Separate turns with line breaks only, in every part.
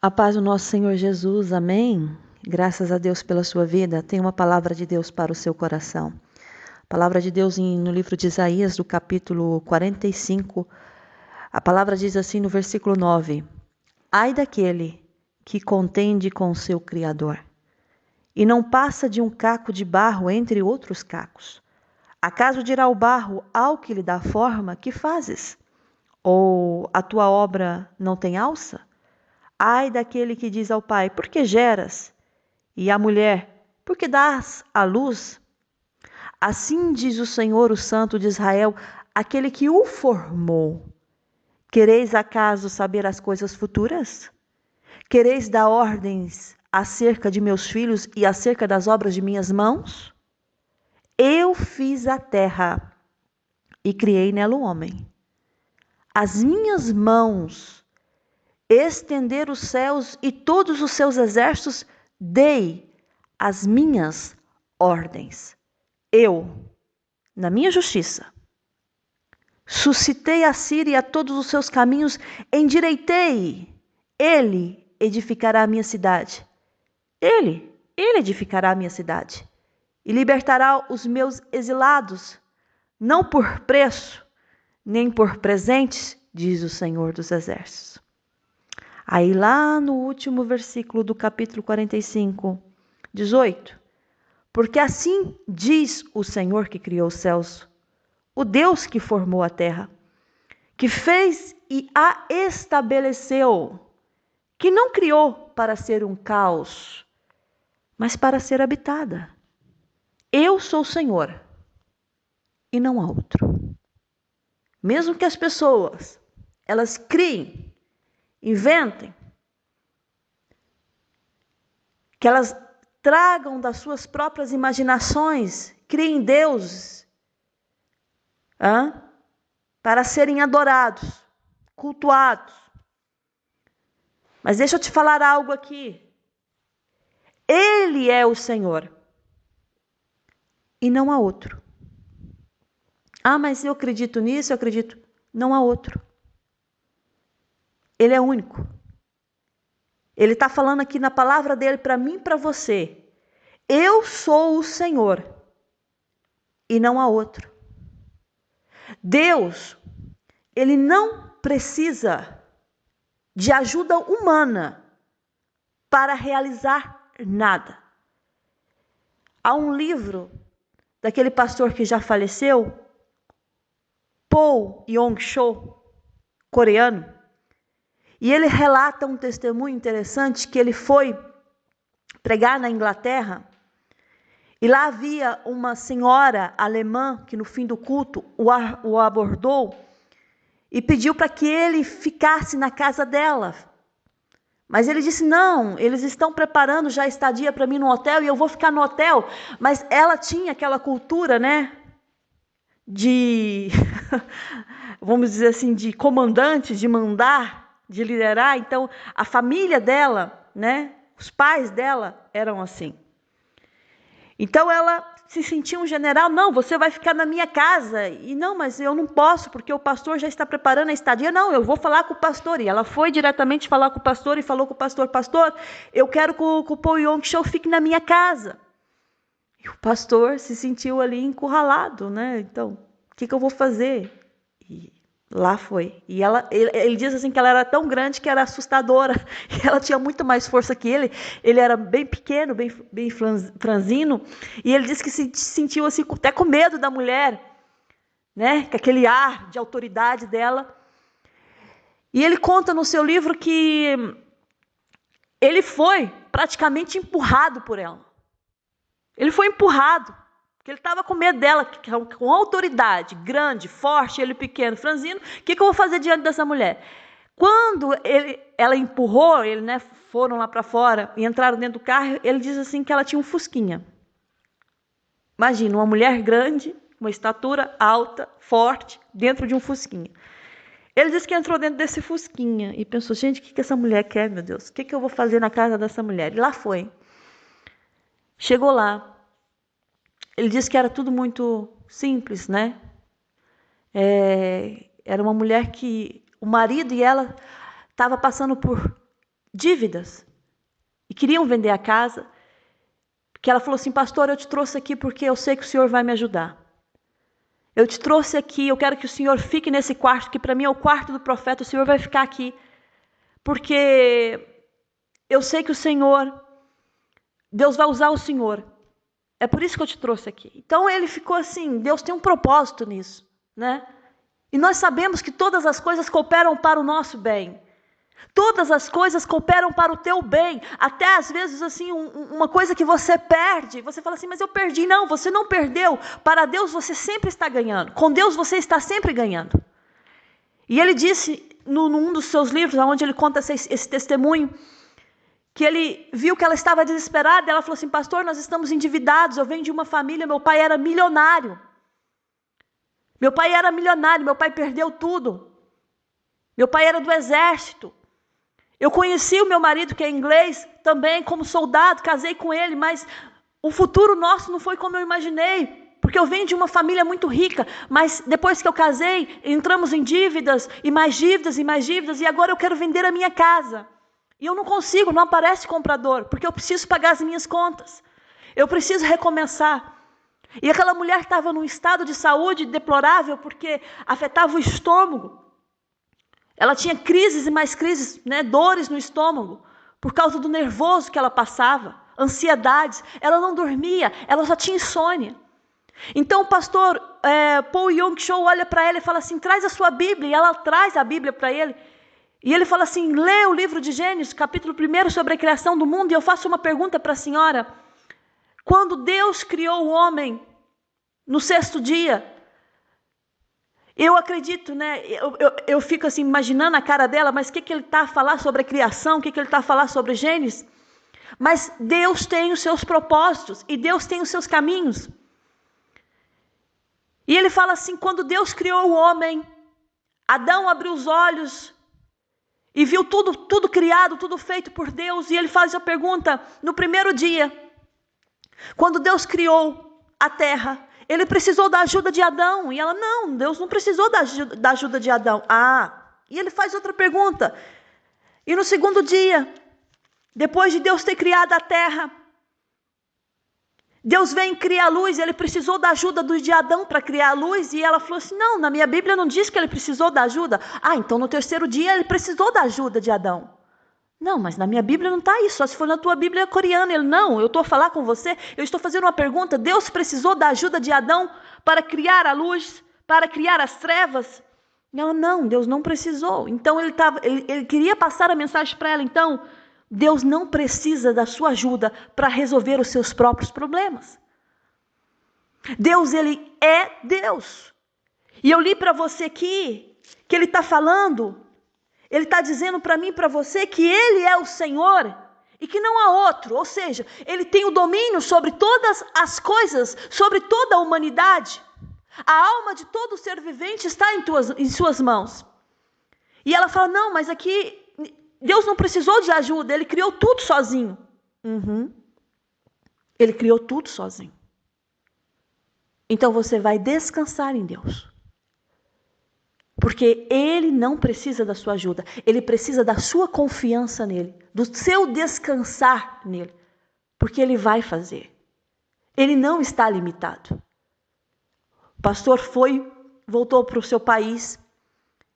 A paz do nosso Senhor Jesus, amém? Graças a Deus pela sua vida. Tem uma palavra de Deus para o seu coração. Palavra de Deus no livro de Isaías, do capítulo 45. A palavra diz assim no versículo 9: Ai daquele que contende com o seu Criador, e não passa de um caco de barro entre outros cacos. Acaso dirá o barro ao que lhe dá forma: que fazes? Ou a tua obra não tem alça? Ai daquele que diz ao pai: por que geras? E à mulher: por que dás à luz? Assim diz o Senhor, o Santo de Israel, aquele que o formou. Quereis acaso saber as coisas futuras? Quereis dar ordens acerca de meus filhos e acerca das obras de minhas mãos? Eu fiz a terra e criei nela o homem. As minhas mãos estenderam os céus e todos os seus exércitos, dei as minhas ordens. Eu, na minha justiça, suscitei a Síria e a todos os seus caminhos, endireitei. Ele edificará a minha cidade. Ele edificará a minha cidade. E libertará os meus exilados, não por preço, nem por presentes, diz o Senhor dos Exércitos. Aí lá no último versículo do capítulo 45, 18. Porque assim diz o Senhor que criou os céus, o Deus que formou a terra, que fez e a estabeleceu, que não criou para ser um caos, mas para ser habitada. Eu sou o Senhor e não há outro. Mesmo que as pessoas, elas criem, inventem, que elas tragam das suas próprias imaginações, criem deuses, para serem adorados, cultuados. Mas deixa eu te falar algo aqui. Ele é o Senhor e não há outro. Mas eu acredito nisso, eu acredito. Não há outro. Ele é único. Ele está falando aqui na palavra dele para mim e para você. Eu sou o Senhor e não há outro. Deus, ele não precisa de ajuda humana para realizar nada. Há um livro daquele pastor que já faleceu, Paul Yong-cho, coreano, e ele relata um testemunho interessante que ele foi pregar na Inglaterra e lá havia uma senhora alemã que no fim do culto o abordou e pediu para que ele ficasse na casa dela. Mas ele disse, não, eles estão preparando já estadia para mim no hotel e eu vou ficar no hotel. Mas ela tinha aquela cultura, né, de, vamos dizer assim, de comandante, de mandar, de liderar. Então, a família dela, né, os pais dela eram assim. Então, ela se sentia um general, não, você vai ficar na minha casa. E não, mas eu não posso, porque o pastor já está preparando a estadia. Não, eu vou falar com o pastor. E ela foi diretamente falar com o pastor e falou com o pastor, pastor, eu quero que o Paul Yong-cho fique na minha casa. E o pastor se sentiu ali encurralado, né? Então, o que eu vou fazer? E lá foi. E ele diz assim que ela era tão grande que era assustadora. E ela tinha muito mais força que ele. Ele era bem pequeno, bem franzino. E ele disse que se sentiu assim, até com medo da mulher, né? Com aquele ar de autoridade dela. E ele conta no seu livro que ele foi praticamente empurrado por ela. Ele foi empurrado, porque ele estava com medo dela, com autoridade, grande, forte, ele pequeno, franzino. O que eu vou fazer diante dessa mulher? Quando ela empurrou, ele, né, foram lá para fora e entraram dentro do carro, ele diz assim que ela tinha um fusquinha. Imagina, uma mulher grande, uma estatura alta, forte, dentro de um fusquinha. Ele disse que entrou dentro desse fusquinha e pensou, gente, o que essa mulher quer, meu Deus? O que eu vou fazer na casa dessa mulher? E lá foi. Chegou lá. Ele disse que era tudo muito simples, né? Era uma mulher que o marido e ela estavam passando por dívidas e queriam vender a casa, que ela falou assim: pastor, eu te trouxe aqui porque eu sei que o senhor vai me ajudar. Eu te trouxe aqui, eu quero que o senhor fique nesse quarto, que para mim é o quarto do profeta, o senhor vai ficar aqui, porque eu sei que o senhor, Deus vai usar o senhor. É por isso que eu te trouxe aqui. Então ele ficou assim, Deus tem um propósito nisso, né? E nós sabemos que todas as coisas cooperam para o nosso bem. Todas as coisas cooperam para o teu bem. Até às vezes assim, uma coisa que você perde, você fala assim, mas eu perdi. Não, você não perdeu. Para Deus você sempre está ganhando. Com Deus você está sempre ganhando. E ele disse, num dos seus livros, onde ele conta esse testemunho, que ele viu que ela estava desesperada. Ela falou assim, pastor, nós estamos endividados. Eu venho de uma família, meu pai era milionário. Meu pai era milionário, meu pai perdeu tudo. Meu pai era do exército. Eu conheci o meu marido, que é inglês, também como soldado, casei com ele, mas o futuro nosso não foi como eu imaginei, porque eu venho de uma família muito rica, mas depois que eu casei, entramos em dívidas, e mais dívidas, e mais dívidas, e agora eu quero vender a minha casa. E eu não consigo, não aparece comprador, porque eu preciso pagar as minhas contas. Eu preciso recomeçar. E aquela mulher estava num estado de saúde deplorável, porque afetava o estômago. Ela tinha crises e mais crises, né, dores no estômago, por causa do nervoso que ela passava, ansiedades. Ela não dormia, ela só tinha insônia. Então o pastor Paul Yong-Cho olha para ela e fala assim, traz a sua Bíblia. E ela traz a Bíblia para ele. E ele fala assim, lê o livro de Gênesis, capítulo 1, sobre a criação do mundo. E eu faço uma pergunta para a senhora. Quando Deus criou o homem no 6º dia, eu acredito, né? Eu fico assim, imaginando a cara dela, mas o que ele está a falar sobre a criação? O que ele está a falar sobre Gênesis? Mas Deus tem os seus propósitos e Deus tem os seus caminhos. E ele fala assim, quando Deus criou o homem, Adão abriu os olhos e viu tudo criado, tudo feito por Deus. E ele faz a pergunta, no 1º dia, quando Deus criou a terra, ele precisou da ajuda de Adão. E ela, não, Deus não precisou da ajuda de Adão. E ele faz outra pergunta. E no 2º dia, depois de Deus ter criado a terra, Deus vem criar a luz. Ele precisou da ajuda de Adão para criar a luz. E ela falou assim, não, na minha Bíblia não diz que ele precisou da ajuda. Então no 3º dia ele precisou da ajuda de Adão. Não, mas na minha Bíblia não está isso, só se for na tua Bíblia coreana. Ele, não, eu estou a falar com você, eu estou fazendo uma pergunta. Deus precisou da ajuda de Adão para criar a luz, para criar as trevas? Não, Deus não precisou. Então ele queria passar a mensagem para ela. Então, Deus não precisa da sua ajuda para resolver os seus próprios problemas. Deus, ele é Deus. E eu li para você aqui que ele está falando... Ele está dizendo para mim e para você que Ele é o Senhor e que não há outro. Ou seja, Ele tem o domínio sobre todas as coisas, sobre toda a humanidade. A alma de todo ser vivente está em suas mãos. E ela fala, não, mas aqui Deus não precisou de ajuda, Ele criou tudo sozinho. Ele criou tudo sozinho. Então você vai descansar em Deus. Porque Ele não precisa da sua ajuda. Ele precisa da sua confiança nele. Do seu descansar nele. Porque Ele vai fazer. Ele não está limitado. O pastor voltou para o seu país.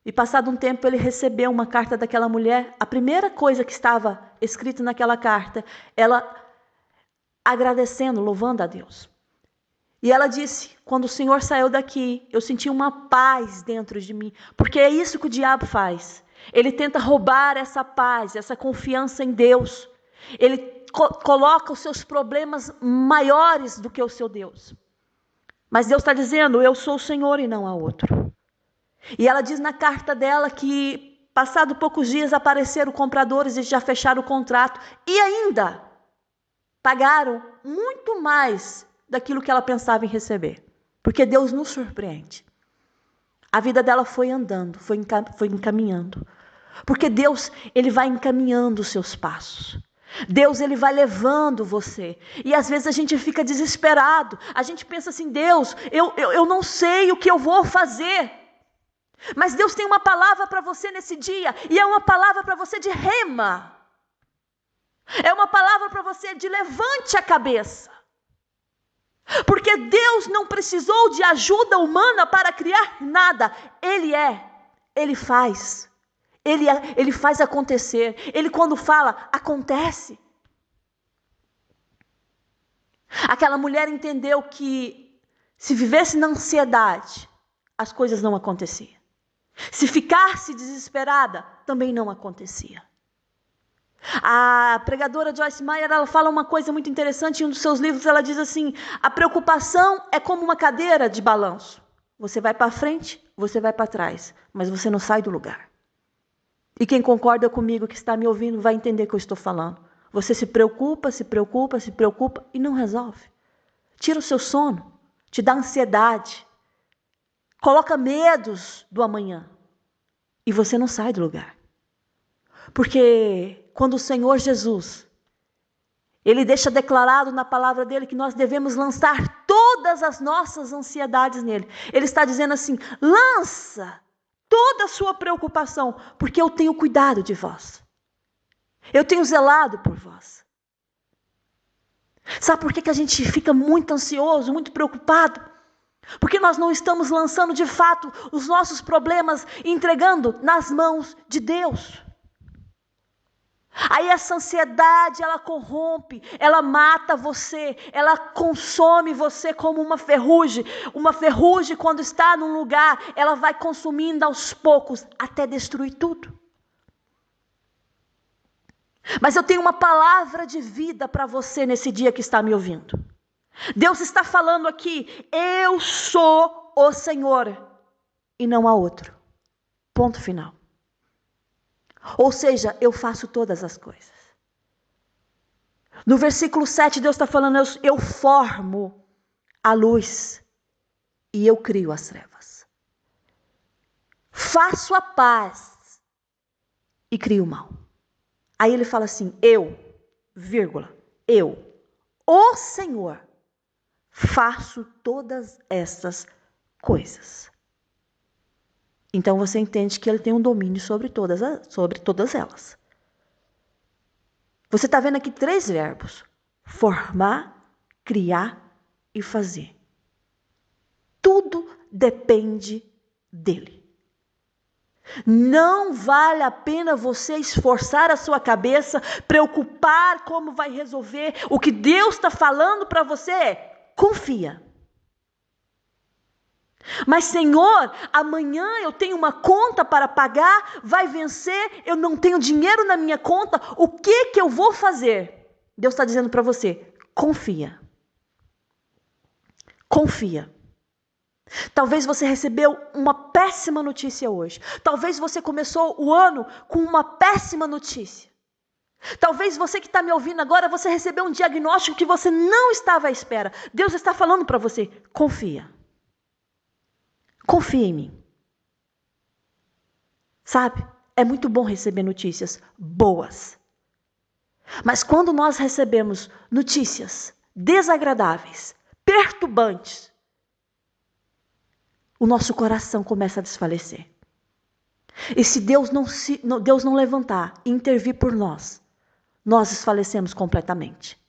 E passado um tempo ele recebeu uma carta daquela mulher. A primeira coisa que estava escrita naquela carta, ela agradecendo, louvando a Deus. E ela disse, quando o Senhor saiu daqui, eu senti uma paz dentro de mim. Porque é isso que o diabo faz. Ele tenta roubar essa paz, essa confiança em Deus. Ele coloca os seus problemas maiores do que o seu Deus. Mas Deus está dizendo, eu sou o Senhor e não há outro. E ela diz na carta dela que, passado poucos dias, apareceram compradores e já fecharam o contrato. E ainda pagaram muito mais daquilo que ela pensava em receber. Porque Deus nos surpreende. A vida dela foi andando, foi encaminhando. Porque Deus, Ele vai encaminhando os seus passos. Deus, Ele vai levando você. E às vezes a gente fica desesperado. A gente pensa assim, Deus, eu não sei o que eu vou fazer. Mas Deus tem uma palavra para você nesse dia. E é uma palavra para você de rema. É uma palavra para você de levante a cabeça. Porque Deus não precisou de ajuda humana para criar nada. Ele faz. Ele faz acontecer. Ele, quando fala, acontece. Aquela mulher entendeu que se vivesse na ansiedade, as coisas não aconteciam. Se ficasse desesperada, também não acontecia. A pregadora Joyce Meyer, ela fala uma coisa muito interessante em um dos seus livros. Ela diz assim: a preocupação é como uma cadeira de balanço. Você vai para frente, você vai para trás, mas você não sai do lugar. E quem concorda comigo, que está me ouvindo, vai entender o que eu estou falando. Você se preocupa e não resolve. Tira o seu sono, te dá ansiedade, coloca medos do amanhã e você não sai do lugar. Porque quando o Senhor Jesus, Ele deixa declarado na palavra dele que nós devemos lançar todas as nossas ansiedades nele. Ele está dizendo assim: lança toda a sua preocupação, porque eu tenho cuidado de vós. Eu tenho zelado por vós. Sabe por que a gente fica muito ansioso, muito preocupado? Porque nós não estamos lançando de fato os nossos problemas e entregando nas mãos de Deus. Aí essa ansiedade, ela corrompe, ela mata você, ela consome você como uma ferrugem. Uma ferrugem, quando está num lugar, ela vai consumindo aos poucos até destruir tudo. Mas eu tenho uma palavra de vida para você nesse dia que está me ouvindo. Deus está falando aqui: eu sou o Senhor e não há outro. Ponto final. Ou seja, eu faço todas as coisas. No versículo 7, Deus está falando: eu formo a luz e eu crio as trevas. Faço a paz e crio o mal. Aí ele fala assim: eu, o Senhor, faço todas essas coisas. Então você entende que ele tem um domínio sobre todas elas. Você está vendo aqui 3 verbos: formar, criar e fazer. Tudo depende dele. Não vale a pena você esforçar a sua cabeça, preocupar como vai resolver. O que Deus está falando para você é: confia. Mas Senhor, amanhã eu tenho uma conta para pagar, vai vencer, eu não tenho dinheiro na minha conta, o que eu vou fazer? Deus está dizendo para você: confia. Confia. Talvez você recebeu uma péssima notícia hoje. Talvez você começou o ano com uma péssima notícia. Talvez você que está me ouvindo agora, você recebeu um diagnóstico que você não estava à espera. Deus está falando para você: confia. Confia em mim. Sabe, é muito bom receber notícias boas. Mas quando nós recebemos notícias desagradáveis, perturbantes, o nosso coração começa a desfalecer. E se Deus não levantar e intervir por nós desfalecemos completamente.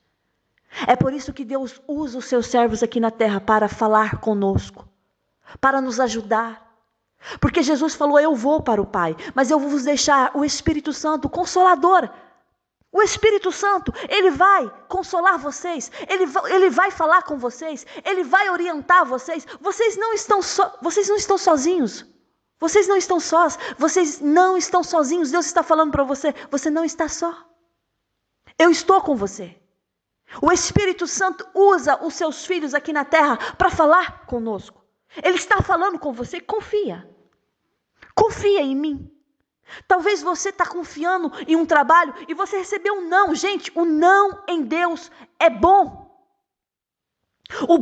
É por isso que Deus usa os seus servos aqui na terra para falar conosco, para nos ajudar. Porque Jesus falou: eu vou para o Pai, mas eu vou vos deixar o Espírito Santo, o Consolador. O Espírito Santo, ele vai consolar vocês, ele vai falar com vocês, ele vai orientar vocês. Vocês não estão sozinhos. Vocês não estão sós, vocês não estão sozinhos. Deus está falando para você: você não está só. Eu estou com você. O Espírito Santo usa os seus filhos aqui na terra para falar conosco. Ele está falando com você: confia. Confia em mim. Talvez você está confiando em um trabalho e você recebeu um não. Gente, o não em Deus é bom. O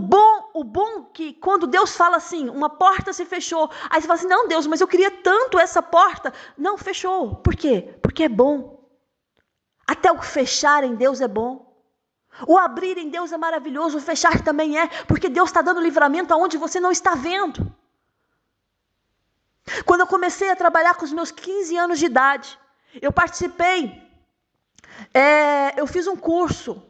bom que quando Deus fala assim, uma porta se fechou, aí você fala assim: não, Deus, mas eu queria tanto essa porta. Não, fechou. Por quê? Porque é bom. Até o fechar em Deus é bom. O abrir em Deus é maravilhoso, o fechar também é, porque Deus está dando livramento aonde você não está vendo. Quando eu comecei a trabalhar com os meus 15 anos de idade, eu participei Eu fiz um curso.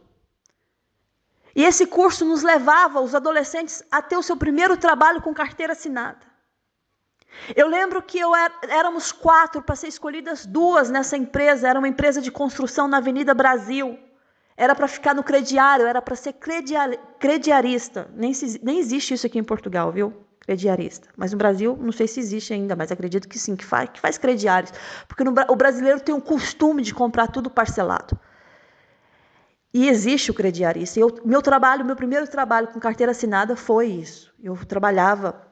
E esse curso nos levava, os adolescentes, a ter o seu primeiro trabalho com carteira assinada. Eu lembro que éramos 4 para ser escolhidas 2 nessa empresa. Era uma empresa de construção na Avenida Brasil. Era para ficar no crediário, era para ser crediarista. Nem existe isso aqui em Portugal, viu? Crediarista. Mas no Brasil, não sei se existe ainda, mas acredito que sim, que faz crediários. Porque o brasileiro tem um costume de comprar tudo parcelado. E existe o crediarista. Meu primeiro trabalho com carteira assinada foi isso. Eu trabalhava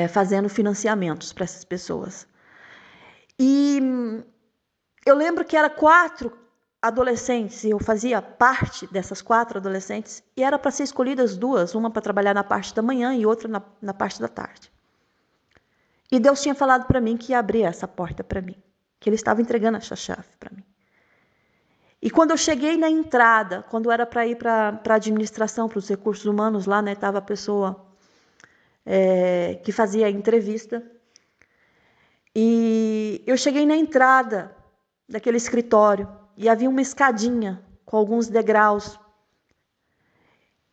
fazendo financiamentos para essas pessoas. E eu lembro que era 4 adolescentes, e eu fazia parte dessas 4 adolescentes, e era para ser escolhidas 2, uma para trabalhar na parte da manhã e outra na parte da tarde. E Deus tinha falado para mim que ia abrir essa porta para mim, que Ele estava entregando essa chave para mim. E quando eu cheguei na entrada, quando era para ir para a administração, para os recursos humanos, lá estava a pessoa que fazia a entrevista, e eu cheguei na entrada daquele escritório, e havia uma escadinha com alguns degraus.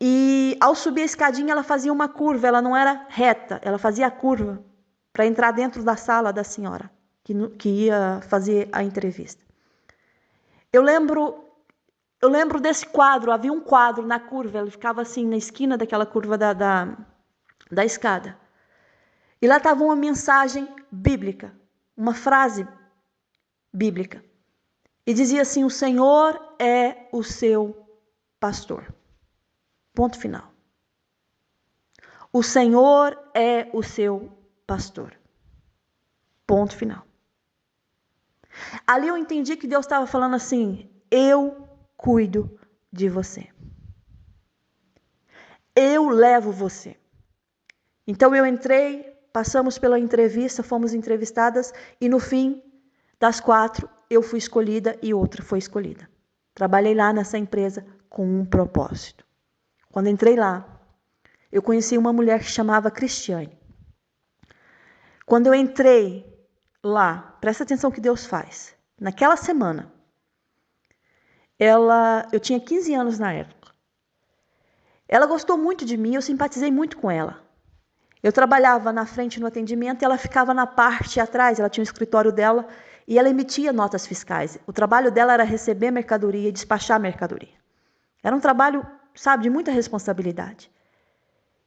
E ao subir a escadinha, ela fazia uma curva, ela não era reta, ela fazia a curva para entrar dentro da sala da senhora que ia fazer a entrevista. Eu lembro desse quadro, havia um quadro na curva, ele ficava assim na esquina daquela curva da escada. E lá estava uma mensagem bíblica, uma frase bíblica. E dizia assim: o Senhor é o seu pastor. Ponto final. O Senhor é o seu pastor. Ponto final. Ali eu entendi que Deus estava falando assim: eu cuido de você. Eu levo você. Então eu entrei, passamos pela entrevista, fomos entrevistadas e no fim das 4 eu fui escolhida e outra foi escolhida. Trabalhei lá nessa empresa com um propósito. Quando entrei lá, eu conheci uma mulher que chamava Cristiane. Quando eu entrei lá, presta atenção o que Deus faz. Naquela semana, eu tinha 15 anos na época. Ela gostou muito de mim, eu simpatizei muito com ela. Eu trabalhava na frente no atendimento e ela ficava na parte atrás, ela tinha um escritório dela e ela emitia notas fiscais. O trabalho dela era receber mercadoria e despachar mercadoria. Era um trabalho, sabe, de muita responsabilidade.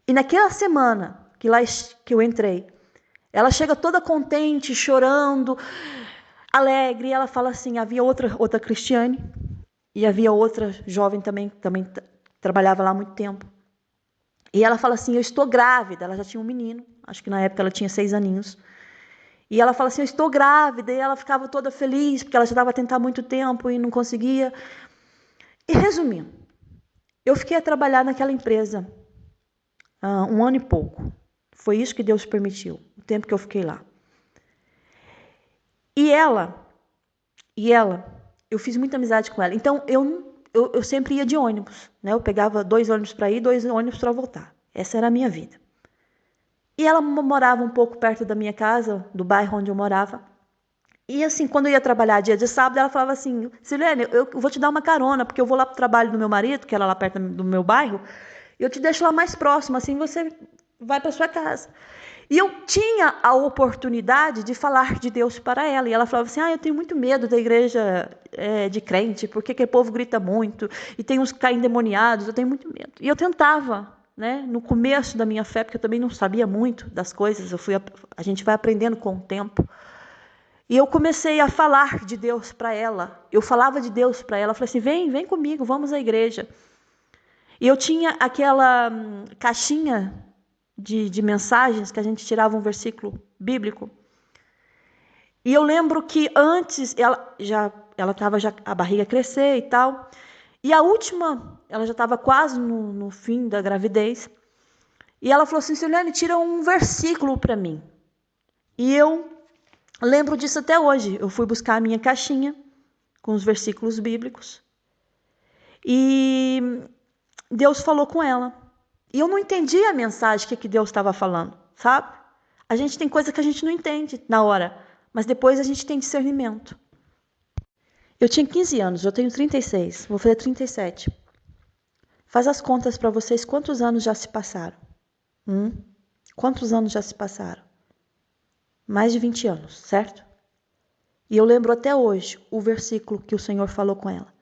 E naquela semana que eu entrei, ela chega toda contente, chorando, alegre, e ela fala assim, havia outra Cristiane, e havia outra jovem também trabalhava lá há muito tempo. E ela fala assim, eu estou grávida. Ela já tinha um menino, acho que na época ela tinha 6 aninhos. E ela fala assim, eu estou grávida. E ela ficava toda feliz, porque ela já estava a tentar há muito tempo e não conseguia. E resumindo, eu fiquei a trabalhar naquela empresa 1 ano e pouco. Foi isso que Deus permitiu, o tempo que eu fiquei lá. E ela, eu fiz muita amizade com ela. Então, eu sempre ia de ônibus, né? Eu pegava 2 ônibus para ir, 2 ônibus para voltar. Essa era a minha vida. E ela morava um pouco perto da minha casa, do bairro onde eu morava. E assim, quando eu ia trabalhar dia de sábado, ela falava assim, Silene, eu vou te dar uma carona, porque eu vou lá para o trabalho do meu marido, que era lá perto do meu bairro, e eu te deixo lá mais próximo, assim você vai para sua casa. E eu tinha a oportunidade de falar de Deus para ela. E ela falava assim, eu tenho muito medo da igreja de crente, porque aquele povo grita muito, e tem uns que caem endemoniados, eu tenho muito medo. E eu tentava, né, no começo da minha fé, porque eu também não sabia muito das coisas, a gente vai aprendendo com o tempo. E eu comecei a falar de Deus para ela. Eu falava de Deus para ela, eu falei assim, vem comigo, vamos à igreja. E eu tinha aquela caixinha de mensagens que a gente tirava um versículo bíblico. E eu lembro que antes ela estava já a barriga crescer e tal. E a última, ela já estava quase no fim da gravidez. E ela falou assim, Silene, tira um versículo para mim. E eu lembro disso até hoje. Eu fui buscar a minha caixinha com os versículos bíblicos. E Deus falou com ela. E eu não entendi a mensagem que Deus estava falando, sabe? A gente tem coisa que a gente não entende na hora, mas depois a gente tem discernimento. Eu tinha 15 anos, eu tenho 36, vou fazer 37. Faz as contas para vocês, quantos anos já se passaram? Quantos anos já se passaram? Mais de 20 anos, certo? E eu lembro até hoje o versículo que o Senhor falou com ela.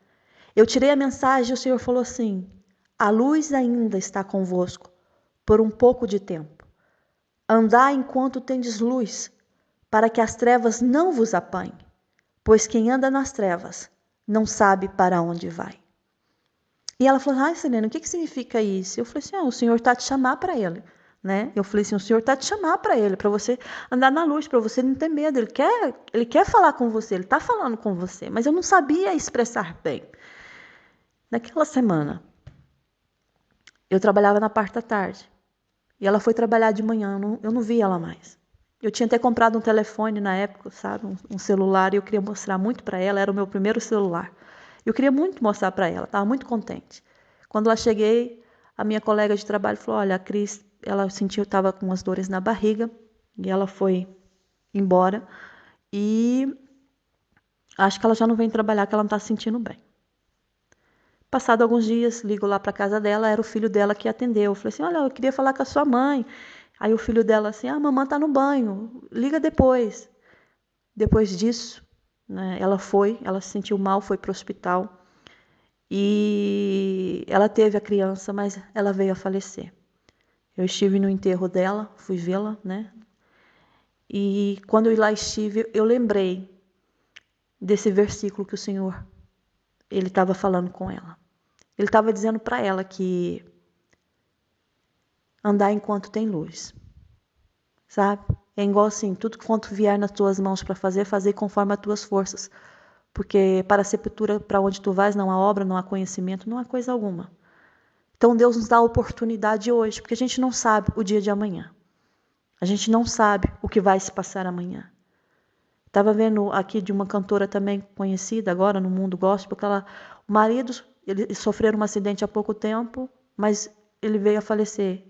Eu tirei a mensagem e o Senhor falou assim: a luz ainda está convosco por um pouco de tempo. Andai enquanto tendes luz, para que as trevas não vos apanhem, pois quem anda nas trevas não sabe para onde vai. E ela falou: ai, Selena, o que significa isso? Eu falei assim: o Senhor está te chamar para ele. Né? Eu falei assim: o Senhor está te chamar para ele, para você andar na luz, para você não ter medo. Ele quer falar com você, ele está falando com você, mas eu não sabia expressar bem. Naquela semana, eu trabalhava na parte da tarde e ela foi trabalhar de manhã, eu não vi ela mais. Eu tinha até comprado um telefone na época, sabe, um celular, e eu queria mostrar muito para ela, era o meu primeiro celular. Eu queria muito mostrar para ela, estava muito contente. Quando lá cheguei, a minha colega de trabalho falou: olha, a Cris, ela sentiu, estava com umas dores na barriga, e ela foi embora, e acho que ela já não vem trabalhar, que ela não está se sentindo bem. Passado alguns dias, ligo lá para casa dela, era o filho dela que atendeu. Eu falei assim: olha, eu queria falar com a sua mãe. Aí o filho dela assim: a mamãe está no banho, liga depois. Depois disso, né, ela se sentiu mal, foi para o hospital. E ela teve a criança, mas ela veio a falecer. Eu estive no enterro dela, fui vê-la, né? E quando eu lá estive, eu lembrei desse versículo que o Senhor, ele estava falando com ela. Ele estava dizendo para ela que andar enquanto tem luz, sabe? É igual assim, tudo quanto vier nas tuas mãos para fazer, fazer conforme as tuas forças. Porque para a sepultura, para onde tu vais, não há obra, não há conhecimento, não há coisa alguma. Então Deus nos dá a oportunidade hoje, porque a gente não sabe o dia de amanhã. A gente não sabe o que vai se passar amanhã. Estava vendo aqui de uma cantora também conhecida agora no mundo gospel, que o marido, ele sofreu um acidente há pouco tempo, mas ele veio a falecer,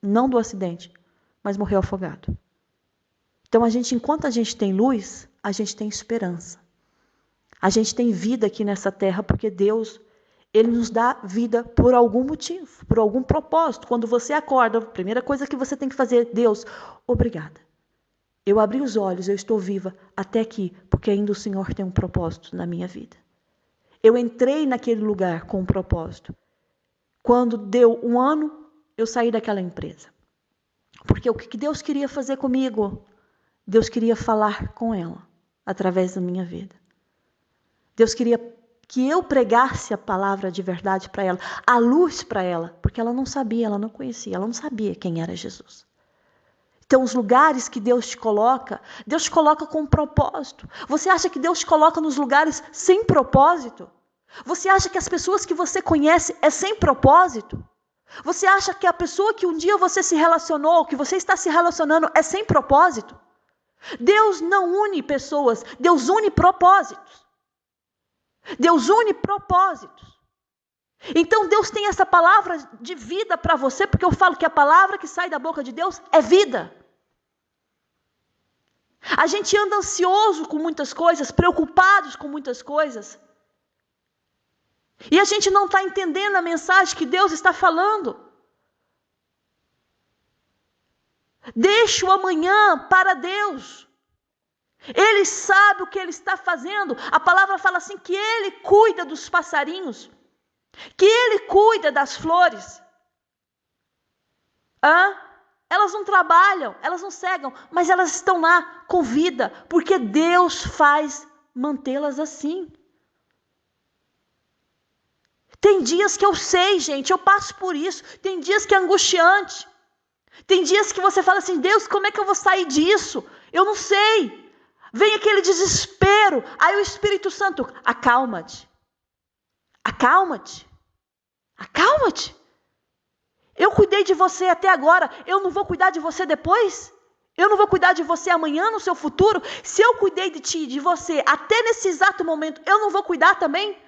não do acidente, mas morreu afogado. Então enquanto a gente tem luz, a gente tem esperança. A gente tem vida aqui nessa terra porque Deus, ele nos dá vida por algum motivo, por algum propósito. Quando você acorda, a primeira coisa que você tem que fazer é: Deus, obrigada. Eu abri os olhos, eu estou viva até aqui, porque ainda o Senhor tem um propósito na minha vida. Eu entrei naquele lugar com um propósito. Quando deu um ano, eu saí daquela empresa. Porque o que Deus queria fazer comigo? Deus queria falar com ela, através da minha vida. Deus queria que eu pregasse a palavra de verdade para ela, a luz para ela, porque ela não sabia, ela não conhecia, ela não sabia quem era Jesus. Então, os lugares que Deus te coloca com um propósito. Você acha que Deus te coloca nos lugares sem propósito? Você acha que as pessoas que você conhece é sem propósito? Você acha que a pessoa que um dia você se relacionou, que você está se relacionando, é sem propósito? Deus não une pessoas, Deus une propósitos. Deus une propósitos. Então Deus tem essa palavra de vida para você, porque eu falo que a palavra que sai da boca de Deus é vida. A gente anda ansioso com muitas coisas, preocupados com muitas coisas. E a gente não está entendendo a mensagem que Deus está falando. Deixa o amanhã para Deus. Ele sabe o que Ele está fazendo. A palavra fala assim, que Ele cuida dos passarinhos, que Ele cuida das flores. Elas não trabalham, elas não cegam, mas elas estão lá com vida, porque Deus faz mantê-las assim. Tem dias que eu sei, gente, eu passo por isso. Tem dias que é angustiante. Tem dias que você fala assim: Deus, como é que eu vou sair disso? Eu não sei. Vem aquele desespero. Aí o Espírito Santo: acalma-te. Acalma-te. Acalma-te. Eu cuidei de você até agora. Eu não vou cuidar de você depois? Eu não vou cuidar de você amanhã, no seu futuro? Se eu cuidei de ti, de você, até nesse exato momento, eu não vou cuidar também?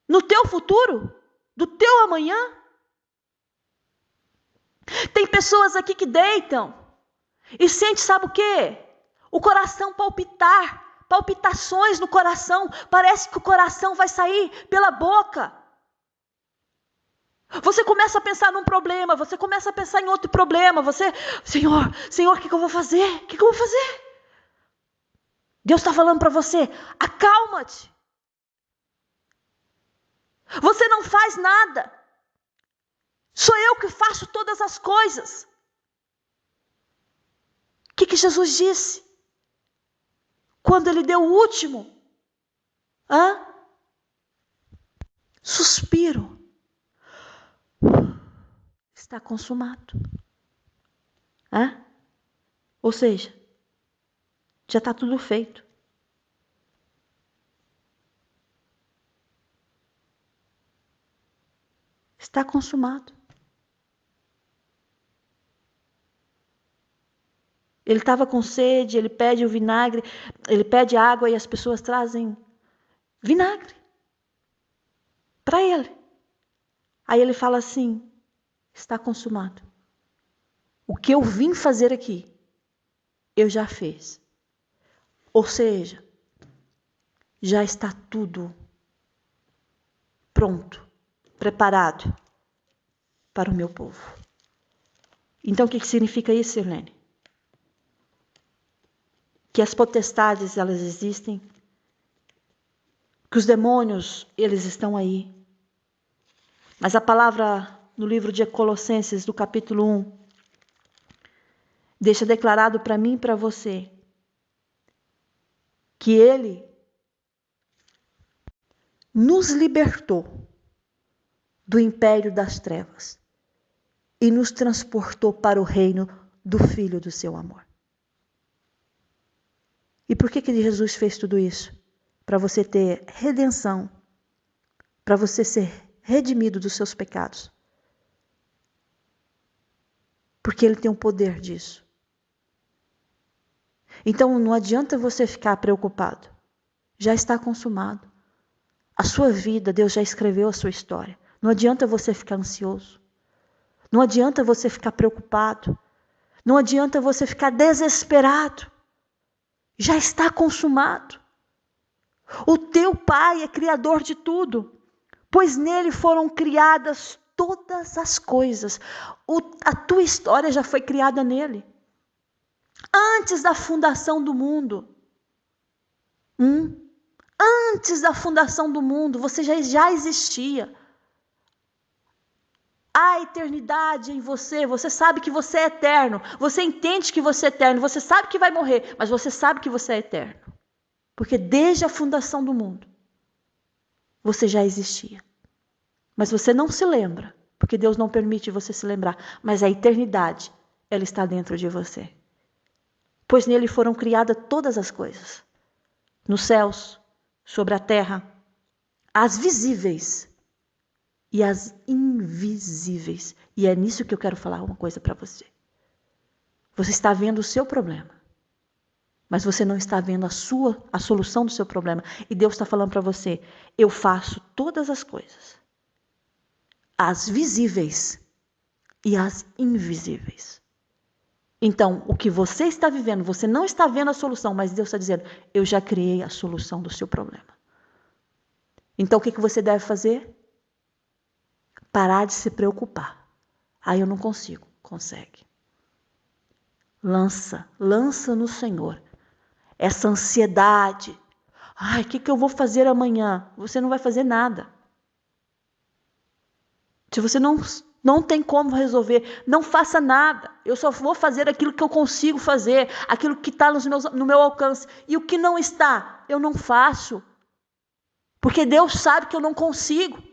No teu futuro? Do teu amanhã? Tem pessoas aqui que deitam e sente, sabe o quê? O coração palpitar. palpitações no coração, parece que o coração vai sair pela boca. Você começa a pensar num problema, você começa a pensar em outro problema, Senhor, o que eu vou fazer? O que eu vou fazer? Deus está falando para você, acalma-te. Você não faz nada. Sou eu que faço todas as coisas. O que Jesus disse? Quando ele deu o último suspiro. Está consumado. Ou seja, já está tudo feito. Está consumado. Ele estava com sede, ele pede o vinagre, ele pede água e as pessoas trazem vinagre para ele. Aí ele fala assim, está consumado. O que eu vim fazer aqui, eu já fiz. Ou seja, já está tudo pronto, preparado para o meu povo. Então o que significa isso, Sirlene? Que as potestades, elas existem, que os demônios, eles estão aí. Mas a palavra no livro de Colossenses, do capítulo 1, deixa declarado para mim e para você, que Ele nos libertou do império das trevas e nos transportou para o reino do Filho do seu amor. E por que Jesus fez tudo isso? Para você ter redenção, para você ser redimido dos seus pecados. Porque Ele tem o poder disso. Então não adianta você ficar preocupado. Já está consumado. A sua vida, Deus já escreveu a sua história. Não adianta você ficar ansioso. Não adianta você ficar preocupado. Não adianta você ficar desesperado. Já está consumado. O teu Pai é criador de tudo, pois nele foram criadas todas as coisas. A tua história já foi criada nele. Antes da fundação do mundo. Antes da fundação do mundo, você já existia. Há eternidade em você, você sabe que você é eterno, você entende que você é eterno, você sabe que vai morrer, mas você sabe que você é eterno. Porque desde a fundação do mundo, você já existia. Mas você não se lembra, porque Deus não permite você se lembrar, mas a eternidade, ela está dentro de você. Pois nele foram criadas todas as coisas, nos céus, sobre a terra, as visíveis e as invisíveis. E é nisso que eu quero falar uma coisa para você. Você está vendo o seu problema, mas você não está vendo a solução do seu problema. E Deus está falando para você, eu faço todas as coisas, as visíveis e as invisíveis. Então, o que você está vivendo, você não está vendo a solução, mas Deus está dizendo, eu já criei a solução do seu problema. Então, o que você deve fazer? Parar de se preocupar. Eu não consigo. Consegue. Lança no Senhor. Essa ansiedade. O que eu vou fazer amanhã? Você não vai fazer nada. Se você não tem como resolver, não faça nada. Eu só vou fazer aquilo que eu consigo fazer, aquilo que está no meu alcance. E o que não está, eu não faço. Porque Deus sabe que eu não consigo.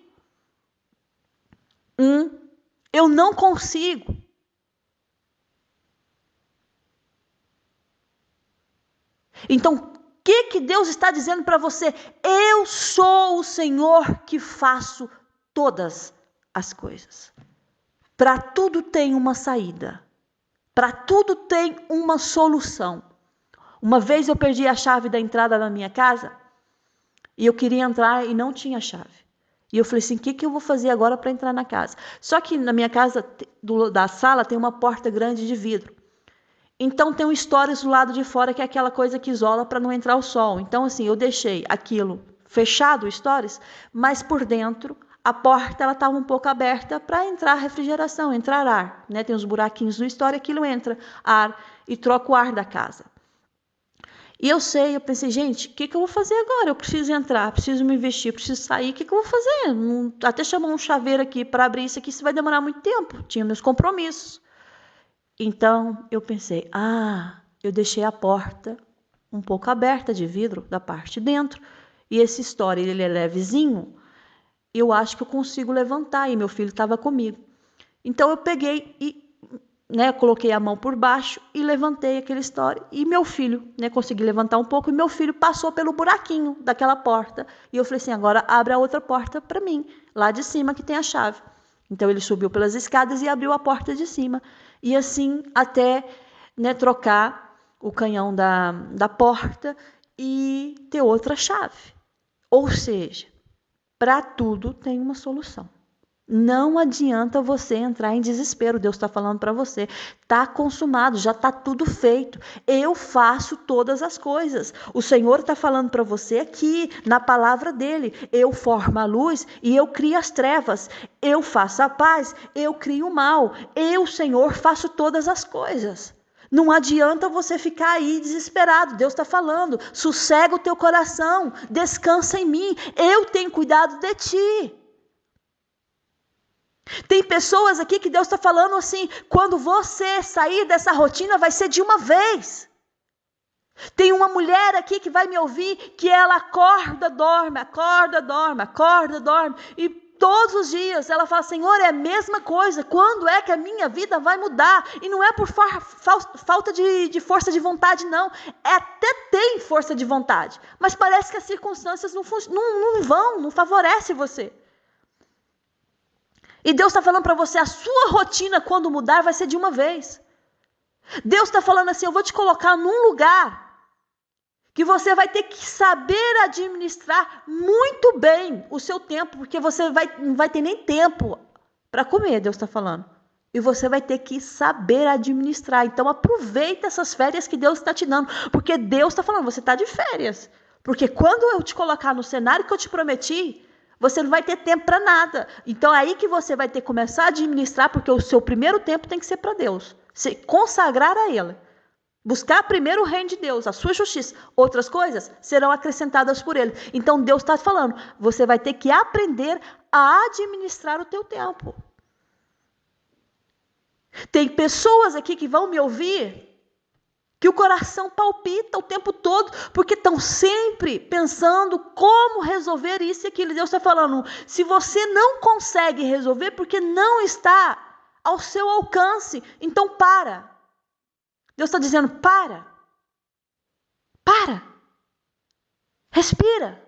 Eu não consigo. Então, o que Deus está dizendo para você? Eu sou o Senhor que faço todas as coisas. Para tudo tem uma saída. Para tudo tem uma solução. Uma vez eu perdi a chave da entrada da minha casa e eu queria entrar e não tinha chave. E eu falei assim, o que eu vou fazer agora para entrar na casa? Só que na minha casa, da sala, tem uma porta grande de vidro. Então tem um stories do lado de fora, que é aquela coisa que isola para não entrar o sol. Então assim, eu deixei aquilo fechado, o stories, mas por dentro a porta ela estava um pouco aberta para entrar refrigeração, entrar ar, né? Tem os buraquinhos no story, aquilo entra ar e troca o ar da casa. E eu pensei, gente, o que eu vou fazer agora? Eu preciso entrar, preciso me vestir, preciso sair, o que eu vou fazer? Até chamar um chaveiro aqui para abrir isso aqui, isso vai demorar muito tempo, tinha meus compromissos. Então, eu pensei, eu deixei a porta um pouco aberta de vidro da parte de dentro, e esse story, ele é levezinho, eu acho que eu consigo levantar, e meu filho estava comigo. Então, eu peguei e coloquei a mão por baixo e levantei aquele story, e meu filho, consegui levantar um pouco, e meu filho passou pelo buraquinho daquela porta, e eu falei assim, agora abre a outra porta para mim, lá de cima que tem a chave. Então, ele subiu pelas escadas e abriu a porta de cima. E assim, até trocar o canhão da porta e ter outra chave. Ou seja, para tudo tem uma solução. Não adianta você entrar em desespero. Deus está falando para você. Está consumado, já está tudo feito. Eu faço todas as coisas. O Senhor está falando para você aqui, na palavra dele. Eu formo a luz e eu crio as trevas. Eu faço a paz, eu crio o mal. Eu, Senhor, faço todas as coisas. Não adianta você ficar aí desesperado. Deus está falando. Sossega o teu coração. Descansa em mim. Eu tenho cuidado de ti. Tem pessoas aqui que Deus está falando assim, quando você sair dessa rotina vai ser de uma vez. Tem uma mulher aqui que vai me ouvir, que ela acorda, dorme, e todos os dias ela fala, Senhor, é a mesma coisa, quando é que a minha vida vai mudar? E não é por falta de força de vontade, não, até tem força de vontade, mas parece que as circunstâncias não favorecem você. E Deus está falando para você, a sua rotina quando mudar vai ser de uma vez. Deus está falando assim, eu vou te colocar num lugar que você vai ter que saber administrar muito bem o seu tempo, porque você não vai ter nem tempo para comer, Deus está falando. E você vai ter que saber administrar. Então aproveita essas férias que Deus está te dando, porque Deus está falando, você está de férias. Porque quando eu te colocar no cenário que eu te prometi, você não vai ter tempo para nada. Então, é aí que você vai ter que começar a administrar, porque o seu primeiro tempo tem que ser para Deus. Se consagrar a Ele. Buscar primeiro o reino de Deus, a sua justiça. Outras coisas serão acrescentadas por Ele. Então, Deus está falando, você vai ter que aprender a administrar o teu tempo. Tem pessoas aqui que vão me ouvir, que o coração palpita o tempo todo, porque estão sempre pensando como resolver isso e aquilo. Deus está falando, se você não consegue resolver, porque não está ao seu alcance, então para. Deus está dizendo, para, respira,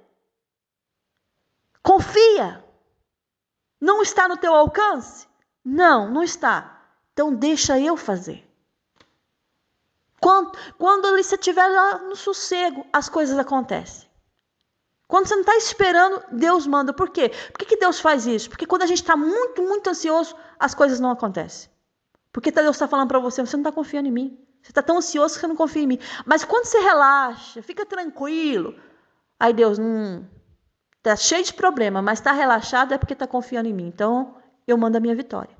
confia. Não está no teu alcance? Não está. Então deixa eu fazer. Quando ali você estiver lá no sossego, as coisas acontecem. Quando você não está esperando, Deus manda. Por quê? Por que Deus faz isso? Porque quando a gente está muito, muito ansioso, as coisas não acontecem. Porque Deus está falando para você, você não está confiando em mim. Você está tão ansioso que você não confia em mim. Mas quando você relaxa, fica tranquilo, aí Deus, está cheio de problema, mas está relaxado é porque está confiando em mim. Então, eu mando a minha vitória.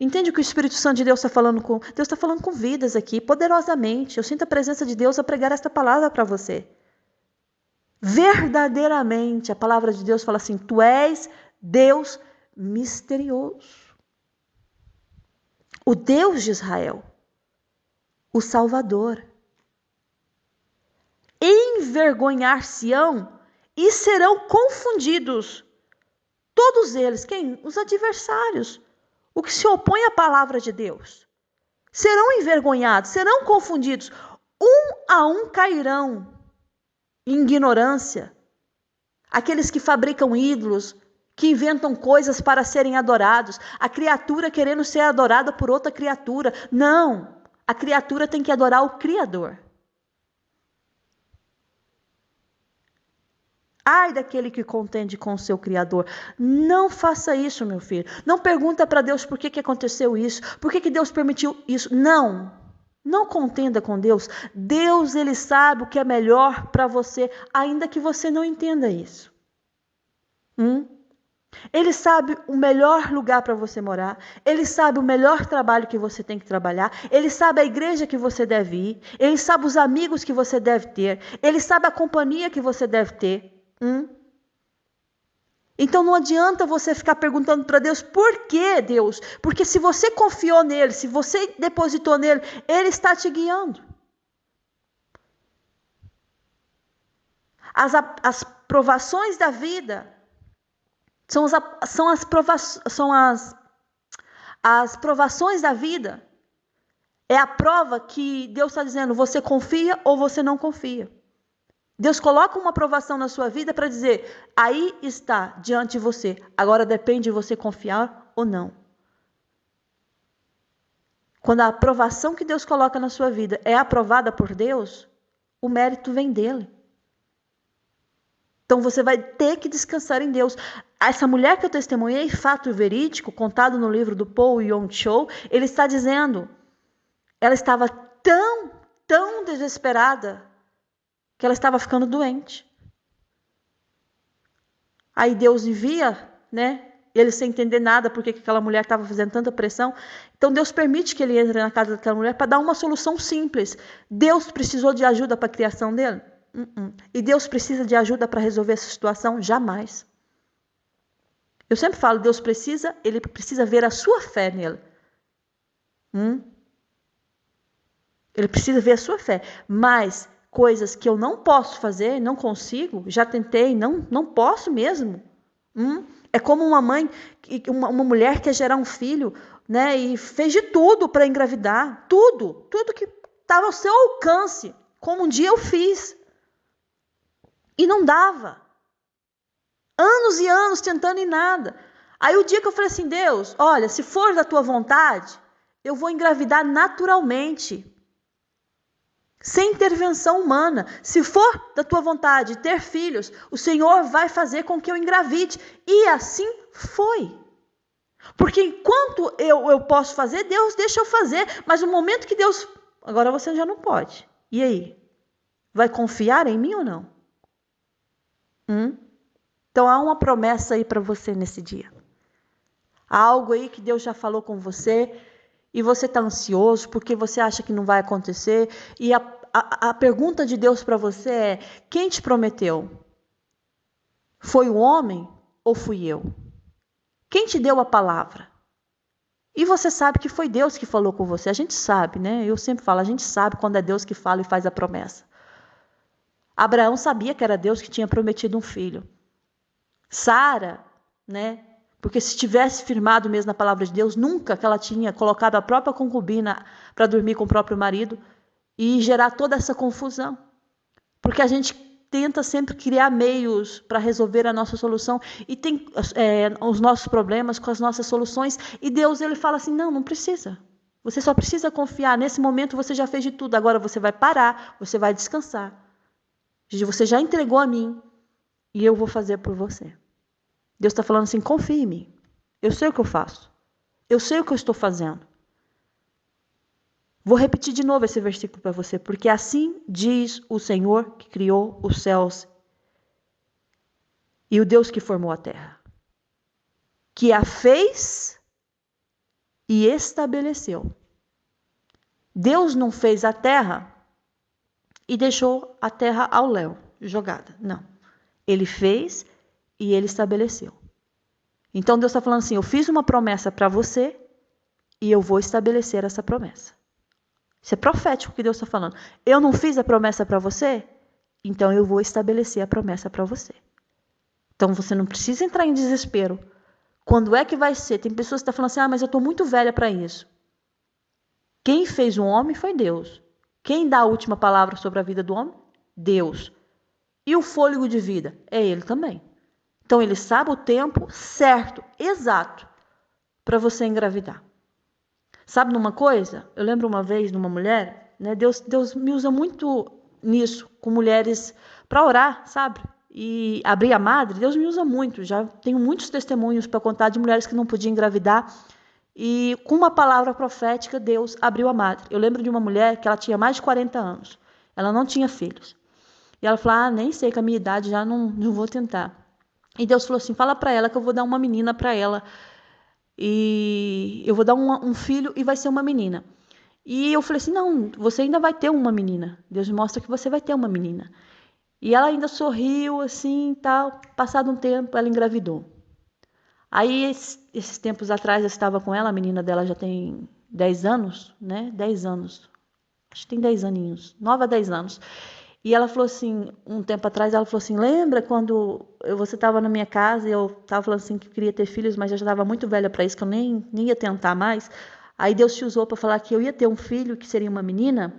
Entende o que o Espírito Santo de Deus está falando com... Deus está falando com vidas aqui, poderosamente. Eu sinto a presença de Deus a pregar esta palavra para você. Verdadeiramente, a palavra de Deus fala assim, tu és Deus misterioso. O Deus de Israel. O Salvador. Envergonhar-se-ão e serão confundidos. Todos eles, quem? Os adversários. O que se opõe à palavra de Deus. Serão envergonhados, serão confundidos. Um a um cairão em ignorância. Aqueles que fabricam ídolos, que inventam coisas para serem adorados. A criatura querendo ser adorada por outra criatura. Não, a criatura tem que adorar o Criador. Ai daquele que contende com o seu Criador. Não faça isso, meu filho. Não pergunta para Deus por que aconteceu isso, por que Deus permitiu isso. Não contenda com Deus. Deus, ele sabe o que é melhor para você, ainda que você não entenda isso. Ele sabe o melhor lugar para você morar. Ele sabe o melhor trabalho que você tem que trabalhar. Ele sabe a igreja que você deve ir. Ele sabe os amigos que você deve ter. Ele sabe a companhia que você deve ter. Então não adianta você ficar perguntando para Deus, por que Deus? Porque se você confiou nele, se você depositou nele, ele está te guiando. As provações da vida as provações da vida. É a prova que Deus está dizendo, você confia ou você não confia. Deus coloca uma provação na sua vida para dizer, aí está diante de você. Agora depende de você confiar ou não. Quando a aprovação que Deus coloca na sua vida é aprovada por Deus, o mérito vem dele. Então você vai ter que descansar em Deus. Essa mulher que eu testemunhei, fato verídico, contado no livro do Paul Yong-Cho, ele está dizendo, ela estava tão desesperada, que ela estava ficando doente. Aí Deus envia, ele sem entender nada, porque aquela mulher estava fazendo tanta pressão. Então Deus permite que ele entre na casa daquela mulher para dar uma solução simples. Deus precisou de ajuda para a criação dele? E Deus precisa de ajuda para resolver essa situação? Jamais. Eu sempre falo, ele precisa ver a sua fé nele. Ele precisa ver a sua fé. Mas coisas que eu não posso fazer, não consigo, já tentei, não posso mesmo. É como uma mãe, uma mulher que quer gerar um filho, e fez de tudo para engravidar, tudo que estava ao seu alcance, como um dia eu fiz. E não dava. Anos e anos tentando e nada. Aí o dia que eu falei assim, Deus, olha, se for da tua vontade, eu vou engravidar naturalmente. Sem intervenção humana. Se for da tua vontade ter filhos, o Senhor vai fazer com que eu engravide. E assim foi. Porque enquanto eu posso fazer, Deus deixa eu fazer. Mas no momento que Deus... Agora você já não pode. E aí? Vai confiar em mim ou não? Então há uma promessa aí para você nesse dia. Há algo aí que Deus já falou com você... E você está ansioso porque você acha que não vai acontecer. E a pergunta de Deus para você é, quem te prometeu? Foi o homem ou fui eu? Quem te deu a palavra? E você sabe que foi Deus que falou com você. A gente sabe, Eu sempre falo, a gente sabe quando é Deus que fala e faz a promessa. Abraão sabia que era Deus que tinha prometido um filho. Sara, Porque se tivesse firmado mesmo na palavra de Deus, nunca que ela tinha colocado a própria concubina para dormir com o próprio marido e gerar toda essa confusão. Porque a gente tenta sempre criar meios para resolver a nossa solução e tem os nossos problemas com as nossas soluções. E Deus, ele fala assim, não precisa. Você só precisa confiar. Nesse momento você já fez de tudo. Agora você vai parar, você vai descansar. Você já entregou a mim e eu vou fazer por você. Deus está falando assim, confie em mim. Eu sei o que eu faço. Eu sei o que eu estou fazendo. Vou repetir de novo esse versículo para você, porque assim diz o Senhor que criou os céus e o Deus que formou a terra, que a fez e estabeleceu. Deus não fez a terra e deixou a terra ao léu, jogada. Não. Ele fez e ele estabeleceu. Então Deus está falando assim, eu fiz uma promessa para você e eu vou estabelecer essa promessa. Isso é profético que Deus está falando. Eu não fiz a promessa para você, então eu vou estabelecer a promessa para você. Então você não precisa entrar em desespero. Quando é que vai ser? Tem pessoas que estão falando assim, mas eu estou muito velha para isso. Quem fez o homem foi Deus. Quem dá a última palavra sobre a vida do homem? Deus. E o fôlego de vida? É Ele também. Então, Ele sabe o tempo certo, exato, para você engravidar. Sabe numa coisa? Eu lembro uma vez de uma mulher, Deus me usa muito nisso, com mulheres, para orar, sabe? e abrir a madre, Deus me usa muito. Já tenho muitos testemunhos para contar de mulheres que não podiam engravidar. E com uma palavra profética, Deus abriu a madre. Eu lembro de uma mulher que ela tinha mais de 40 anos. Ela não tinha filhos. E ela falou, nem sei, com a minha idade já não vou tentar. E Deus falou assim, fala para ela que eu vou dar uma menina para ela. E eu vou dar um filho e vai ser uma menina. E eu falei assim, não, você ainda vai ter uma menina. Deus me mostra que você vai ter uma menina. E ela ainda sorriu, assim, tal. Passado um tempo, ela engravidou. Aí, esses tempos atrás, eu estava com ela, a menina dela já tem 10 anos, né? 10 anos. Acho que tem 10 aninhos. 9 a 10 anos. E ela falou assim, um tempo atrás, ela falou assim, lembra quando você estava na minha casa e eu estava falando assim que queria ter filhos, mas eu já estava muito velha para isso, que eu nem ia tentar mais. Aí Deus te usou para falar que eu ia ter um filho, que seria uma menina.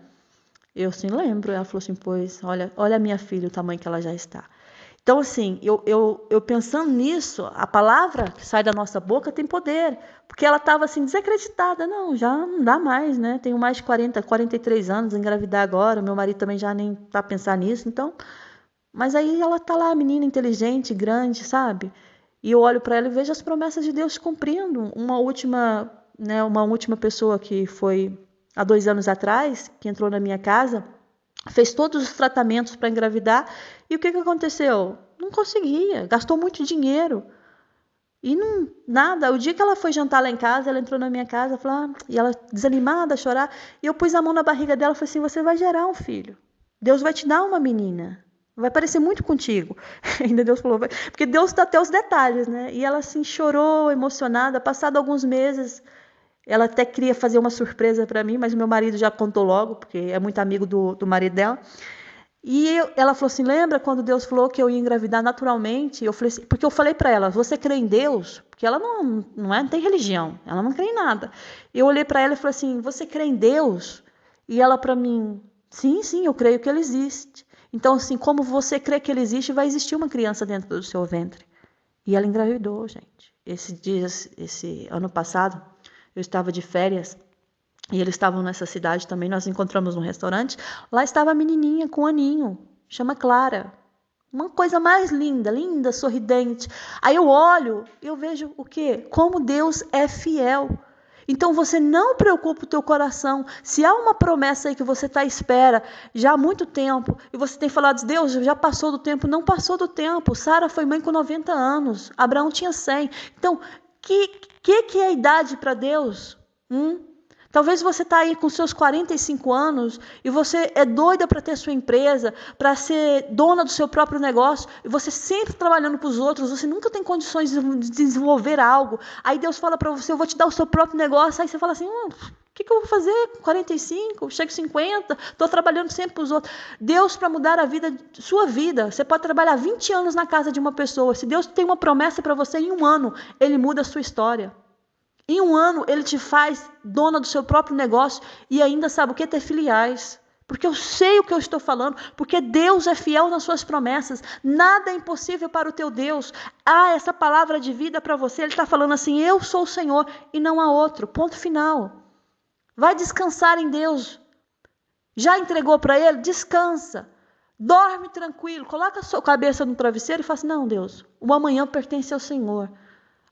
Eu sim lembro. Ela falou assim, pois, olha a minha filha, o tamanho que ela já está. Então, assim, eu pensando nisso, a palavra que sai da nossa boca tem poder. Porque ela estava assim, desacreditada. Não, já não dá mais, né? Tenho mais de 43 anos, engravidar agora. Meu marido também já nem está a pensar nisso. Então, mas aí ela está lá, menina inteligente, grande, sabe? E eu olho para ela e vejo as promessas de Deus se cumprindo. Uma última pessoa que foi há 2 anos atrás, que entrou na minha casa, fez todos os tratamentos para engravidar. E o que aconteceu? Não conseguia, gastou muito dinheiro. E nada. O dia que ela foi jantar lá em casa, ela entrou na minha casa, e ela desanimada, a chorar. E eu pus a mão na barriga dela e falei assim, você vai gerar um filho. Deus vai te dar uma menina. Vai parecer muito contigo. Ainda Deus falou, porque Deus dá até os detalhes, né? E ela assim chorou, emocionada. Passado alguns meses, ela até queria fazer uma surpresa para mim, mas meu marido já contou logo, porque é muito amigo do marido dela. E ela falou assim, lembra quando Deus falou que eu ia engravidar naturalmente? Eu falei assim, porque eu falei para ela, você crê em Deus? Porque ela não tem religião, ela não crê em nada. Eu olhei para ela e falei assim, você crê em Deus? E ela para mim, sim, eu creio que Ele existe. Então, assim, como você crê que Ele existe, vai existir uma criança dentro do seu ventre. E ela engravidou, gente. Esse ano passado, eu estava de férias e eles estavam nessa cidade também, nós encontramos num restaurante. Lá estava a menininha com um aninho, chama Clara. Uma coisa mais linda, linda, sorridente. Aí eu olho e eu vejo o quê? Como Deus é fiel. Então você não preocupa o teu coração. Se há uma promessa aí que você está à espera já há muito tempo, e você tem falado, Deus, já passou do tempo. Não passou do tempo. Sara foi mãe com 90 anos. Abraão tinha 100. Então, que é a idade para Deus? Talvez você está aí com seus 45 anos e você é doida para ter sua empresa, para ser dona do seu próprio negócio, e você sempre trabalhando para os outros, você nunca tem condições de desenvolver algo. Aí Deus fala para você, eu vou te dar o seu próprio negócio. Aí você fala assim, o que eu vou fazer com 45? Chego 50, estou trabalhando sempre para os outros. Deus, para mudar a vida, sua vida, você pode trabalhar 20 anos na casa de uma pessoa. Se Deus tem uma promessa para você, em 1 ano, Ele muda a sua história. Em 1 ano, Ele te faz dona do seu próprio negócio e ainda sabe o que? Ter filiais. Porque eu sei o que eu estou falando, porque Deus é fiel nas suas promessas. Nada é impossível para o teu Deus. Essa palavra de vida para você, Ele está falando assim, eu sou o Senhor e não há outro. Ponto final. Vai descansar em Deus. Já entregou para Ele? Descansa. Dorme tranquilo. Coloca a sua cabeça no travesseiro e fala assim, não, Deus, o amanhã pertence ao Senhor.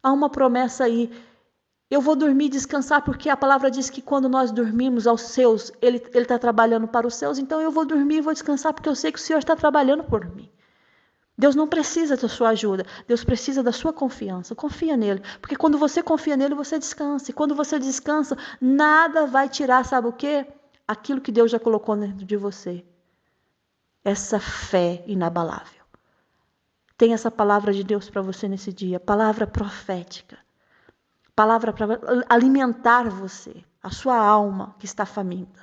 Há uma promessa aí. Eu vou dormir e descansar, porque a palavra diz que quando nós dormimos aos seus, Ele está trabalhando para os seus. Então eu vou dormir e vou descansar, porque eu sei que o Senhor está trabalhando por mim. Deus não precisa da sua ajuda, Deus precisa da sua confiança. Confia nele, porque quando você confia nele, você descansa. E quando você descansa, nada vai tirar, sabe o quê? Aquilo que Deus já colocou dentro de você. Essa fé inabalável. Tem essa palavra de Deus para você nesse dia, palavra profética. Palavra para alimentar você, a sua alma que está faminta.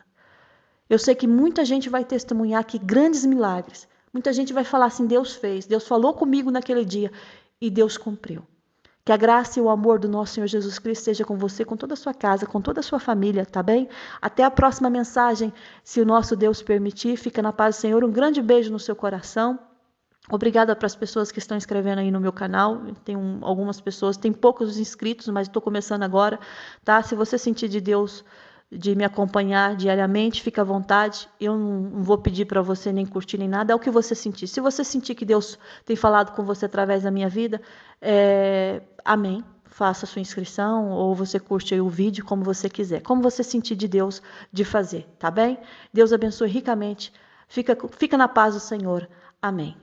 Eu sei que muita gente vai testemunhar aqui grandes milagres. Muita gente vai falar assim, Deus fez, Deus falou comigo naquele dia e Deus cumpriu. Que a graça e o amor do nosso Senhor Jesus Cristo esteja com você, com toda a sua casa, com toda a sua família, tá bem? Até a próxima mensagem, se o nosso Deus permitir. Fica na paz do Senhor. Um grande beijo no seu coração. Obrigada para as pessoas que estão inscrevendo aí no meu canal. Tem algumas pessoas, tem poucos inscritos, mas estou começando agora, tá? Se você sentir de Deus de me acompanhar diariamente, fica à vontade. Eu não vou pedir para você nem curtir nem nada, é o que você sentir. Se você sentir que Deus tem falado com você através da minha vida, amém. Faça a sua inscrição ou você curte aí o vídeo, como você quiser. Como você sentir de Deus de fazer, tá bem? Deus abençoe ricamente. Fica na paz do Senhor. Amém.